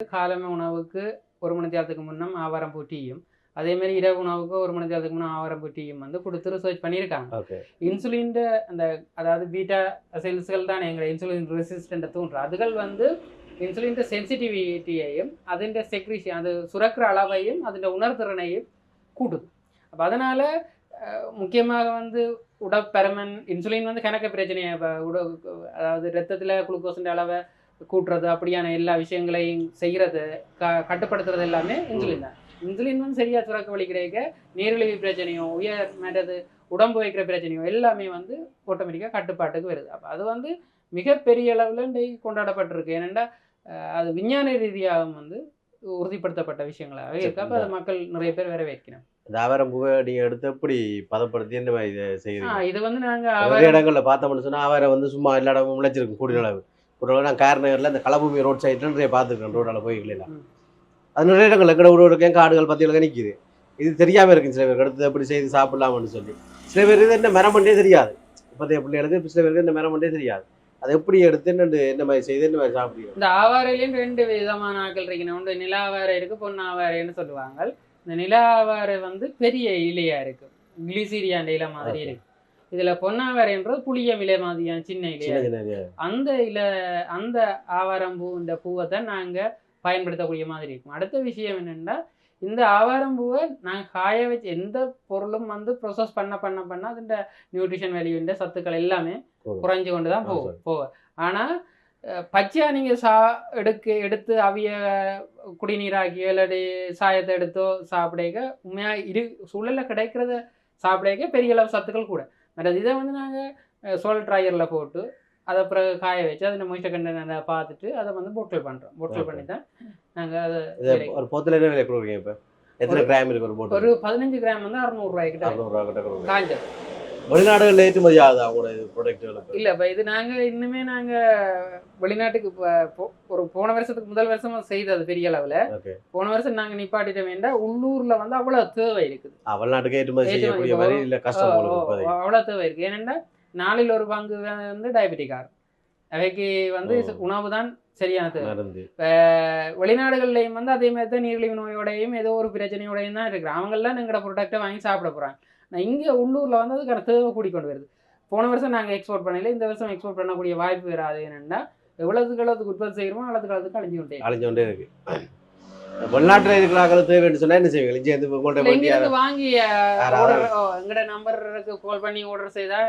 காலை உணவுக்கு 1 மணி நேரத்துக்கு முன்னம் ஆவாரம்பூ டீயும், அதேமாரி இரவு உணவுக்கு 1 மணி நேரத்துக்கு முன்னம் ஆவாரம்பூ டீயும் வந்து குடுத்து ரிசர்ச் பண்ணியிருக்காங்க. ஓகே. இன்சுலின்ட அந்த அதாவது பீட்டா செல்ஸ்கள் தான் எங்க இன்சுலின் ரெசிஸ்டன்ட்ட தூண்டுற. அதுகள் வந்து இன்சுலின்ட சென்சிட்டிவிட்டியையும், அதின்ட செக்ரீஷன் அது சுரக்கிற அளவையும், அதின்ட உணர்திறனையும் கூட்டுது. அப்ப அதனால முக்கியமாக வந்து உடற்பருமன் இன்சுலின் வந்து கணக்க பிரச்சனையை அதாவது ரத்தத்தில் குளுக்கோஸின் அளவை கூட்டுறது அப்படியான எல்லா விஷயங்களையும் செய்கிறது கட்டுப்படுத்துறது எல்லாமே இன்சுலின் தான். இன்சுலின் வந்து சரியாக சுரக்க வழி கிடைக்க நீரிழிவு பிரச்சனையோ உயர் மேட்டது உடம்பு வைக்கிற பிரச்சனையோ எல்லாமே வந்து ஆட்டோமேட்டிக்காக கட்டுப்பாட்டுக்கு வருது. அப்போ அது வந்து மிகப்பெரிய அளவில் இன்றைக்கு கொண்டாடப்பட்டிருக்கு. ஏனெண்டா அது விஞ்ஞான ரீதியாகவும் வந்து உறுதிப்படுத்தப்பட்ட விஷயங்களாக இருக்கு. அப்போ அது மக்கள் நிறைய பேர் வரவேற்கணும். இந்த ஆவாரம்பூவை நீங்கள் எடுத்து எப்படி பதப்படுத்தி என்ன மாதிரி இதை செய்யுங்க? இது வந்து நாங்கள் நிறைய இடங்களில் பார்த்தோம்னு சொன்னால் ஆவாரை வந்து சும்மா எல்லா இடமும் முளைச்சிருக்கும் கூடிய அளவு. ஒரு அளவு நான் கார்நகரில் இந்த களபூமி ரோட் சைடில் நிறைய பார்த்துருக்கேன். ரோடால் போய்க்கலாம் அது நிறைய இடங்கள் எக்கட ஒரு இருக்கேன் காடுகள் பற்றியில் நிற்கிது. இது தெரியாமல் இருக்குங்க சில பேருக்கு. அடுத்து எப்படி செய்து சாப்பிடலாம்னு சொல்லி சில பேருக்கு என்ன மரமண்டே தெரியாது. இப்போதைய பிள்ளைகளுக்கு சில பேருக்கு இந்த மரமண்டே தெரியாது. அதை எப்படி எடுத்து என்ன மாதிரி செய்து என்ன மாதிரி சாப்பிடுவோம்? இந்த ஆவாரையிலையும் 2 விதமான ஆக்கள் இருக்கணும். ஒன்று நிலா ஆவாரை இருக்குது, பொண்ணு ஆவாரைன்னு சொல்லுவாங்க. இந்த நிலா ஆவாரை வந்து பெரிய இலையாக இருக்குது, கிளிசீரியாண்ட இலை மாதிரி இருக்குது. இதில் பொன்னாவாரைன்றது புளியம் இலை மாதிரியான சின்ன இலையா. அந்த ஆவாரம்பூ இந்த பூவை தான் நாங்கள் பயன்படுத்தக்கூடிய மாதிரி இருக்கும். அடுத்த விஷயம் என்னென்னா, இந்த ஆவாரம்பூவை நாங்கள் காய வச்சு எந்த பொருளும் வந்து ப்ரொசஸ் பண்ண அதுன்ற நியூட்ரிஷன் வேல்யூன்ற சத்துக்கள் எல்லாமே குறைஞ்சு கொண்டு தான் போகும். ஆனால் பச்சையாக நீங்கள் எடுத்து அவிய குடிநீராக்கியோ இல்லாட்டி சாயத்தை எடுத்தோ சாப்பிடக்க உண்மையாக சூழலில் கிடைக்கிறத சாப்பிடக்க பெரிய அளவு சத்துக்கள் கூட. மற்றது இதை வந்து நாங்கள் சோல் ட்ரையரில் போட்டு அதை பிறகு காய வச்சு அதை மொய்ஸ்டர் கண்டென்ட் பார்த்துட்டு அதை வந்து பொட்டல் பண்ணுறோம். பொட்டல் பண்ணி தான் நாங்கள் அதை ஒரு பொத்தில் என்ன விலை கொடுக்குறீங்க? இப்போ எத்தனை கிராம் இருக்கு ஒரு போட்டு? ஒரு 15 கிராம் வந்து 600 ரூபாய்க்கிட்ட. 600 ரூபா கிட்ட காஞ்ச வெளிநாடுகளில் ஏற்றுமதி ஆகுது அவங்களோட ப்ராடக்ட்டுகளுக்கு? இல்லை, இப்போ இது நாங்கள் இன்னுமே நாங்கள் வெளிநாட்டுக்கு ஒரு போன வருஷத்துக்கு முதல் வருஷம் செய்தது பெரிய அளவில். போன வருஷம் நாங்கள் நிப்பாட்டிட்ட வேண்டாம். உள்ளூரில் வந்து அவ்வளோ தேவை இருக்குது. வெளிநாட்டுக்கு ஏற்றுமதி செய்யக்கூடிய மாதிரி இல்லை, கஷ்டம் அவ்வளோ தேவை இருக்குது. ஏனென்னா 4 ஒரு பங்கு வந்து டயபெட்டிக்கார் அவைக்கு வந்து உணவு தான் சரியானது. வெளிநாடுகள்லையும் வந்து அதே மாதிரி தான் நீரிழிவு நோயோடையும் ஏதோ ஒரு பிரச்சனையோடையும் தான் இருக்குது. அவங்கெல்லாம் எங்களோட ப்ராடக்டை வாங்கி சாப்பிட போகிறாங்க. நான் இங்கே உள்ளூரில் வந்து அதுக்கான தேவை கூடிக்கொண்டு வருது. போன வருஷம் நாங்கள் எக்ஸ்போர்ட் பண்ணல, இந்த வருஷம் எக்ஸ்போர்ட் பண்ணக்கூடிய வாய்ப்பு வராது. என்னென்னா எவ்வளவுக்கு உற்பத்தி செய்கிறோமோ அவ்வளவுக்கு அழிஞ்சுக்கிட்டே இருக்கு. வெளிநாட்டில் இருக்கிறாங்க தேவைன்னு சொன்னால் என்ன செய்வீங்க? இங்கே வாங்கி எங்களோட நம்பருக்கு கால் பண்ணி ஆர்டர் செய்தால்